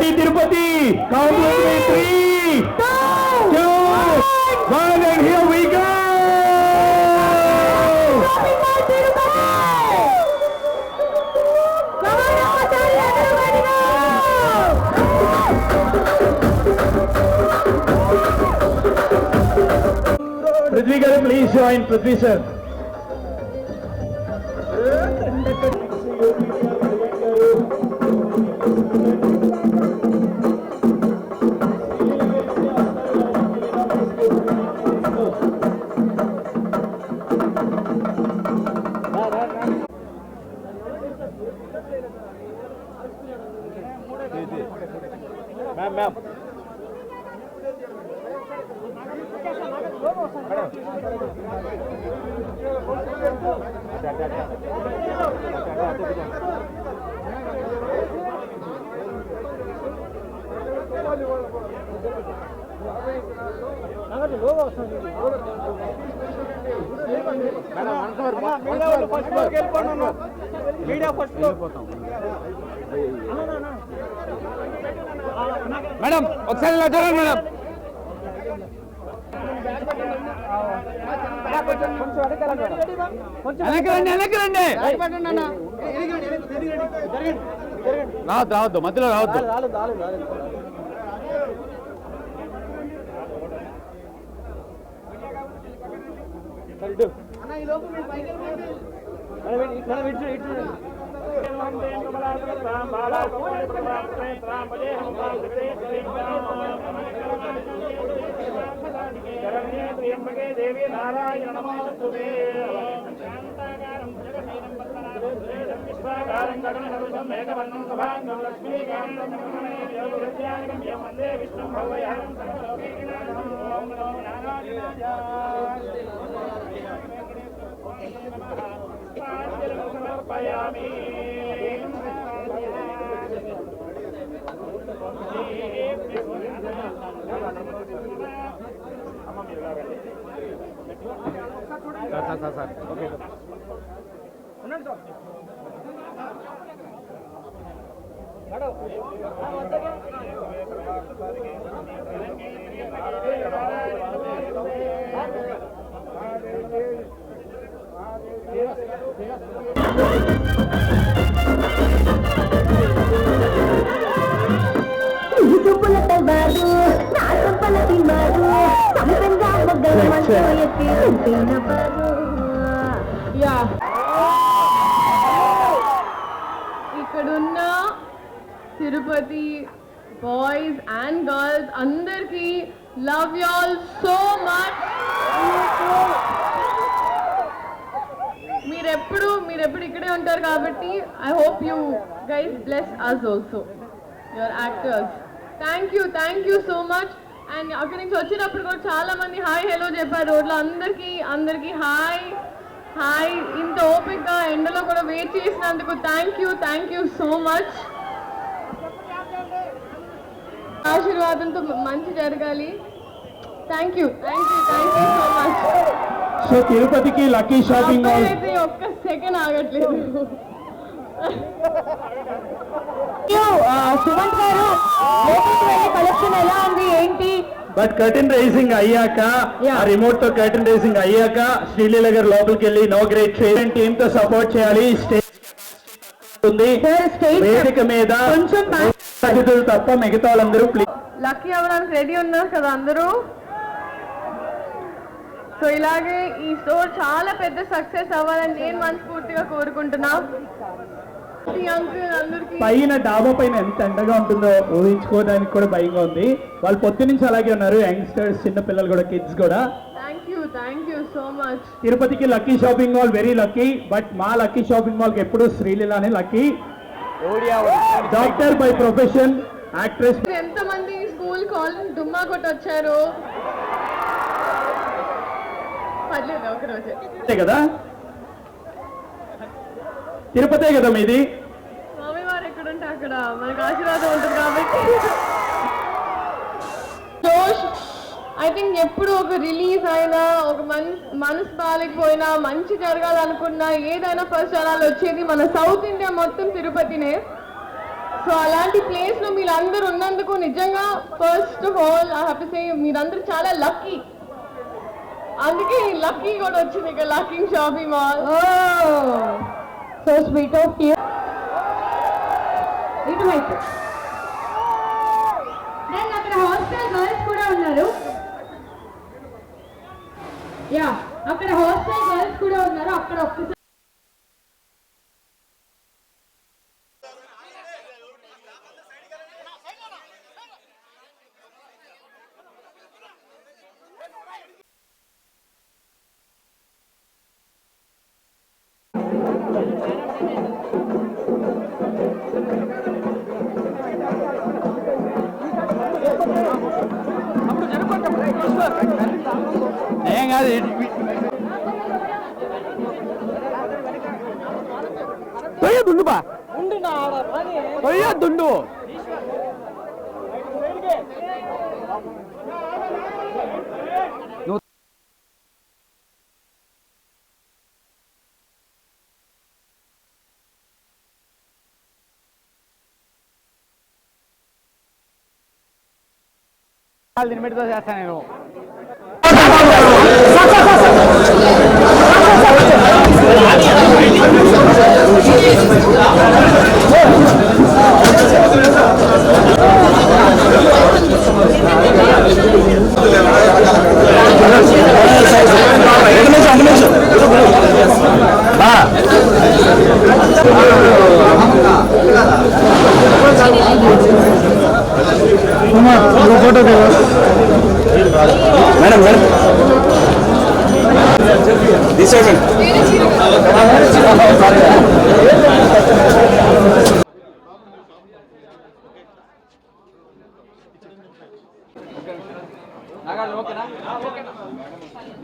Ready, Tirupati? Count with me. 3, 2, 1, and here we go. Prithvi garu, please join. Prithvi sir. Ma'am. Madam ఒకసారి చూడండి madam. వెనక్కి రావద్దు మధ్యలో రావద్దు. దేవి నారాయణ నమోస్తుతే మేఘవర్ణం సభాంగం లక్ష్మీకాంతం వందే విష్ణు భవయానం సమర్పయామి. సార్ ఓకే ఇక్కడున్న తిరుపతి బాయ్స్ అండ్ గర్ల్స్ అందరికి love you all so much. మీరెప్పుడు ఇక్కడే ఉంటారు కాబట్టి I hope you guys bless us also, your actors. Thank you so much. And అక్కడి నుంచి వచ్చినప్పుడు కూడా చాలా మంది హాయ్ హలో చెప్పారు రోడ్లో. అందరికీ హాయ్. ఇంత ఓపిక్గా ఎండలో కూడా వెయిట్ చేసినందుకు థ్యాంక్ యూ సో మచ్. ఆశీర్వాదంతో మంచి జరగాలి. Thank you so much. So తిరుపతికి లక్కీ షాపింగ్ మాల్ అయితే ఒక్క సెకండ్ ఆగట్లేదు. సుమంత్ గారు కలెక్షన్ ఎలా ఉంది ఏంటి? బట్ కర్టెన్ రైజింగ్ అయ్యాక, రిమోట్ తో కర్టెన్ రైజింగ్ అయ్యాక శ్రీలీల గారు లోపలికి వెళ్ళి ఇనాగ్రేట్ చేయాలి. టీమ్ తో సపోర్ట్ చేయాలి. వేదిక మీద అతిథులు తప్ప మిగతా వాళ్ళందరూ లక్కీ అవ్వడానికి రెడీ ఉన్నారు కదా అందరూ. సో ఇలాగే ఈ స్టోర్ చాలా పెద్ద సక్సెస్ అవ్వాలని నేను మనస్ఫూర్తిగా కోరుకుంటున్నా. పైన డాబా పైన ఎంత ఎండగా ఉంటుందో ఊహించుకోవడానికి కూడా భయంగా ఉంది. వాళ్ళు పొద్దు నుంచి అలాగే ఉన్నారు, యంగ్స్టర్స్, చిన్న పిల్లలు కూడా, కిడ్స్ కూడా. Thank you so much. తిరుపతికి lucky shopping mall very lucky. But మా లక్కీ షాపింగ్ మాల్ కి ఎప్పుడు శ్రీలీలానే lucky. Doctor by profession, actress. ఎంతమంది స్కూల్ కాలేజ్ డుమ్మా కొట్టి వచ్చారు? పర్లేదు ఒక రోజే కదా, తిరుపతే కదా మీది. స్వామి వారు ఎక్కడుంటే అక్కడ మనకు ఆశీర్వాదం ఉంటుంది కాబట్టి. జోష్ ఐ థింక్ ఎప్పుడు ఒక రిలీజ్ అయినా, ఒక మనసు బాగాలేకపోయినా, మంచి జరగాలనుకున్నా, ఏదైనా ఫస్ట్ జనాలు వచ్చేది మన సౌత్ ఇండియా మొత్తం తిరుపతినే. సో అలాంటి ప్లేస్లో మీరందరూ ఉన్నందుకు నిజంగా first of all I have to say మీరందరూ చాలా లక్కీ. అందుకే లక్కీ కూడా వచ్చింది ఇక్కడ lucky shopping mall. So sweet of you. ఇటువైపు దెన్ అక్కడ హాస్టల్ గర్ల్స్ కూడా ఉన్నారు. యా అక్కడ హాస్టల్ గర్ల్స్ కూడా ఉన్నారు. అక్కడ ఒక్కసారి ఏం కాదు దుండు బా దుండు నిమిడితో చేస్తాను నేను. ఫోటో మేడం మేడం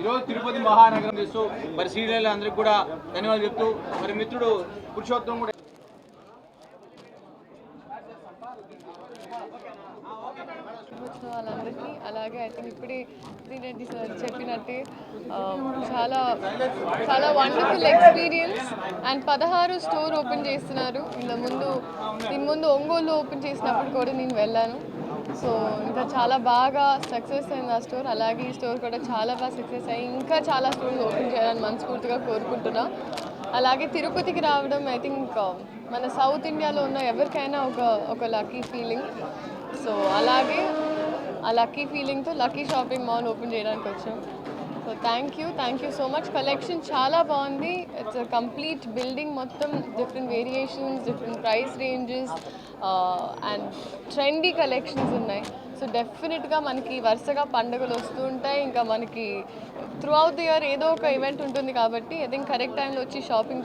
ఈరోజు తిరుపతి మహానగరం చేస్తూ మరి సీనియర్లు అందరికీ కూడా ధన్యవాదాలు చెప్తూ మరి మిత్రుడు పురుషోత్తం కూడా వాళ్ళందరికీ అలాగే ఐ థింక్ ఇప్పుడే రెడ్డి సార్ చెప్పినట్టే చాలా చాలా wonderful experience. And 16 store open చేస్తున్నారు. దీని ముందు ఒంగోలు ఓపెన్ చేసినప్పుడు కూడా నేను వెళ్ళాను. సో ఇంకా చాలా బాగా సక్సెస్ అయింది ఆ స్టోర్. అలాగే ఈ స్టోర్ కూడా చాలా బాగా సక్సెస్ అయ్యి ఇంకా చాలా స్టోర్స్ ఓపెన్ చేయాలని మనస్ఫూర్తిగా కోరుకుంటున్నా. అలాగే తిరుపతికి రావడం ఐ థింక్ మన సౌత్ ఇండియాలో ఉన్న ఎవరికైనా ఒక లక్కీ ఫీలింగ్. సో అలాగే ఆ లక్కీ ఫీలింగ్తో లక్కీ షాపింగ్ మాల్ ఓపెన్ చేయడానికి వచ్చాం. So thank you so much. Collection చాలా బాగుంది. ఇట్స్ కంప్లీట్ బిల్డింగ్ మొత్తం different variations, different price ranges and trendy collections ఉన్నాయి. సో డెఫినెట్గా మనకి వరుసగా పండుగలు వస్తూ ఉంటాయి. ఇంకా మనకి త్రూ అవుట్ ది ఇయర్ ఏదో ఒక ఈవెంట్ ఉంటుంది కాబట్టి ఐ థింక్ కరెక్ట్ టైంలో వచ్చి షాపింగ్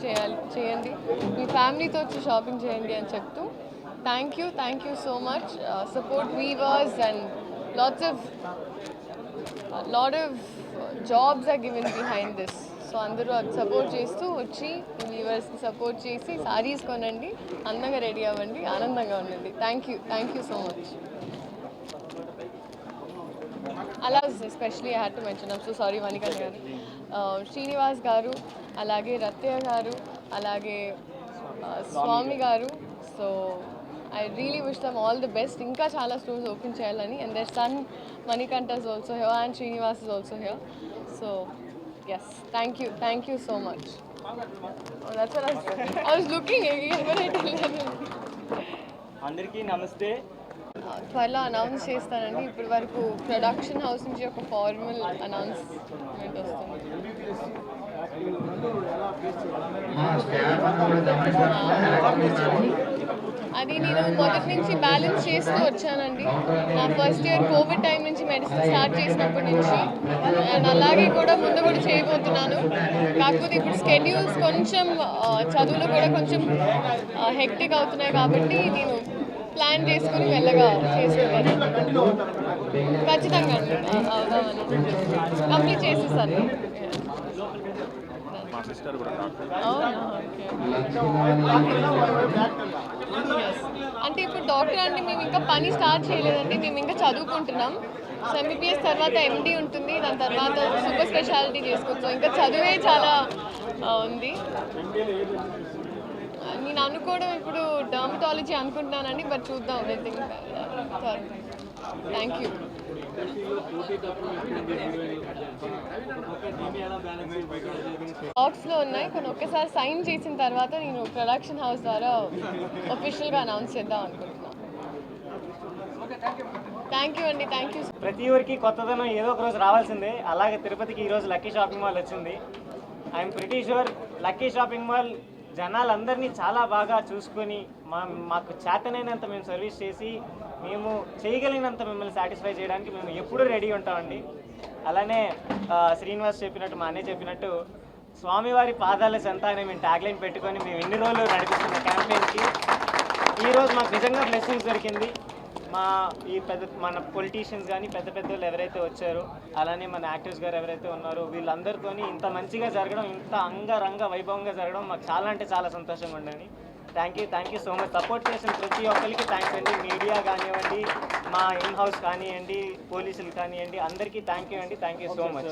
చేయండి, మీ ఫ్యామిలీతో వచ్చి షాపింగ్ చేయండి అని చెప్తూ thank you so much. Support weavers and lot of jobs are given behind this. సో అందరూ అది సపోర్ట్ చేస్తూ వచ్చి వ్యూవర్స్కి సపోర్ట్ చేసి సారీస్ కొనండి, అందంగా రెడీ అవ్వండి, ఆనందంగా ఉండండి. Thank you so much. అలా especially I had to mention, I'm so sorry వనికన్ గారు, శ్రీనివాస్ గారు, అలాగే రత్తయ్య గారు, అలాగే స్వామి గారు. So I really wish them all the best. Inka chala stores open cheyalani, and their son Manikanta is also here and Srinivas is also here. So yes, thank you so much. Oh, that's what I was looking again, but I didn't. అందరికీ నమస్తే. త్వరలో announce చేస్తానండి. ఇప్పటి వరకు production house నుంచి ఒక formal announcement వస్తుంది. అది నేను మొదటి నుంచి బ్యాలెన్స్ చేస్తూ వచ్చానండి. నా ఫస్ట్ ఇయర్ కోవిడ్ టైం నుంచి మెడిసిన్ స్టార్ట్ చేసినప్పటి నుంచి, అండ్ అలాగే కూడా ముందు కూడా చేయబోతున్నాను. కాకపోతే ఇప్పుడు స్కెడ్యూల్స్ కొంచెం చదువులో కూడా కొంచెం హెక్టిక్ అవుతున్నాయి కాబట్టి నేను ప్లాన్ చేసుకుని వెళ్ళగా చేసుకుంటాను. ఖచ్చితంగా అండి కంప్లీట్ చేసేసాను. అంటే ఇప్పుడు డాక్టర్ అంటే మేము ఇంకా పని స్టార్ట్ చేయలేదండి, మేము ఇంకా చదువుకుంటున్నాం. సో ఎంబీబీఎస్ తర్వాత ఎండి ఉంటుంది, దాని తర్వాత సూపర్ స్పెషాలిటీ చేసుకోవచ్చు. ఇంకా చదువే చాలా ఉంది. నేను అనుకోవడం ఇప్పుడు డర్మటాలజీ అనుకుంటున్నానండి, బట్ చూద్దాం. Thank you. బాక్స్లో ఉన్నాయి కొన్ని, ఒక్కసారి సైన్ చేసిన తర్వాత నేను ప్రొడక్షన్ హౌస్ ద్వారా ఒఫిషియల్గా అనౌన్స్ చేద్దాం అనుకుంటున్నాను. థ్యాంక్ యూ అండి, థ్యాంక్ యూ. ప్రతి ఊరికి కొత్తదనం ఏదో ఒక రోజు రావాల్సిందే. అలాగే తిరుపతికి ఈరోజు లక్కీ షాపింగ్ మాల్ వచ్చింది. I'm pretty sure lucky shopping mall జనాలందరినీ చాలా బాగా చూసుకొని మాకు చేతనైనంత మేము సర్వీస్ చేసి మేము చేయగలిగినంత మిమ్మల్ని సాటిస్ఫై చేయడానికి మేము ఎప్పుడూ రెడీ ఉంటామండి. అలానే శ్రీనివాస్ చెప్పినట్టు, మా అన్నయ్య చెప్పినట్టు, స్వామివారి పాదాల చెంత అని మేము ట్యాగ్లైన్ పెట్టుకొని మేము ఇన్ని రోజులు నడిపిస్తున్న క్యాంపెయిన్కి ఈరోజు మాకు నిజంగా బ్లెస్సింగ్స్ దొరికింది. మన పొలిటీషియన్స్ కానీ పెద్ద పెద్దలు ఎవరైతే వచ్చారో, అలానే మన యాక్టర్స్ గారు ఎవరైతే ఉన్నారో, వీళ్ళందరితో ఇంత మంచిగా జరగడం, ఇంత అంగరంగ వైభవంగా జరగడం మాకు చాలా అంటే చాలా సంతోషంగా ఉండండి. Thank you so much. Support చేసిన ప్రతి ఒక్కరికి థ్యాంక్స్ అండి. మీడియా కానివ్వండి, మా ఇన్ హౌస్ కానివ్వండి, పోలీసులు కానివ్వండి, అందరికీ థ్యాంక్ యూ అండి. Thank you so much.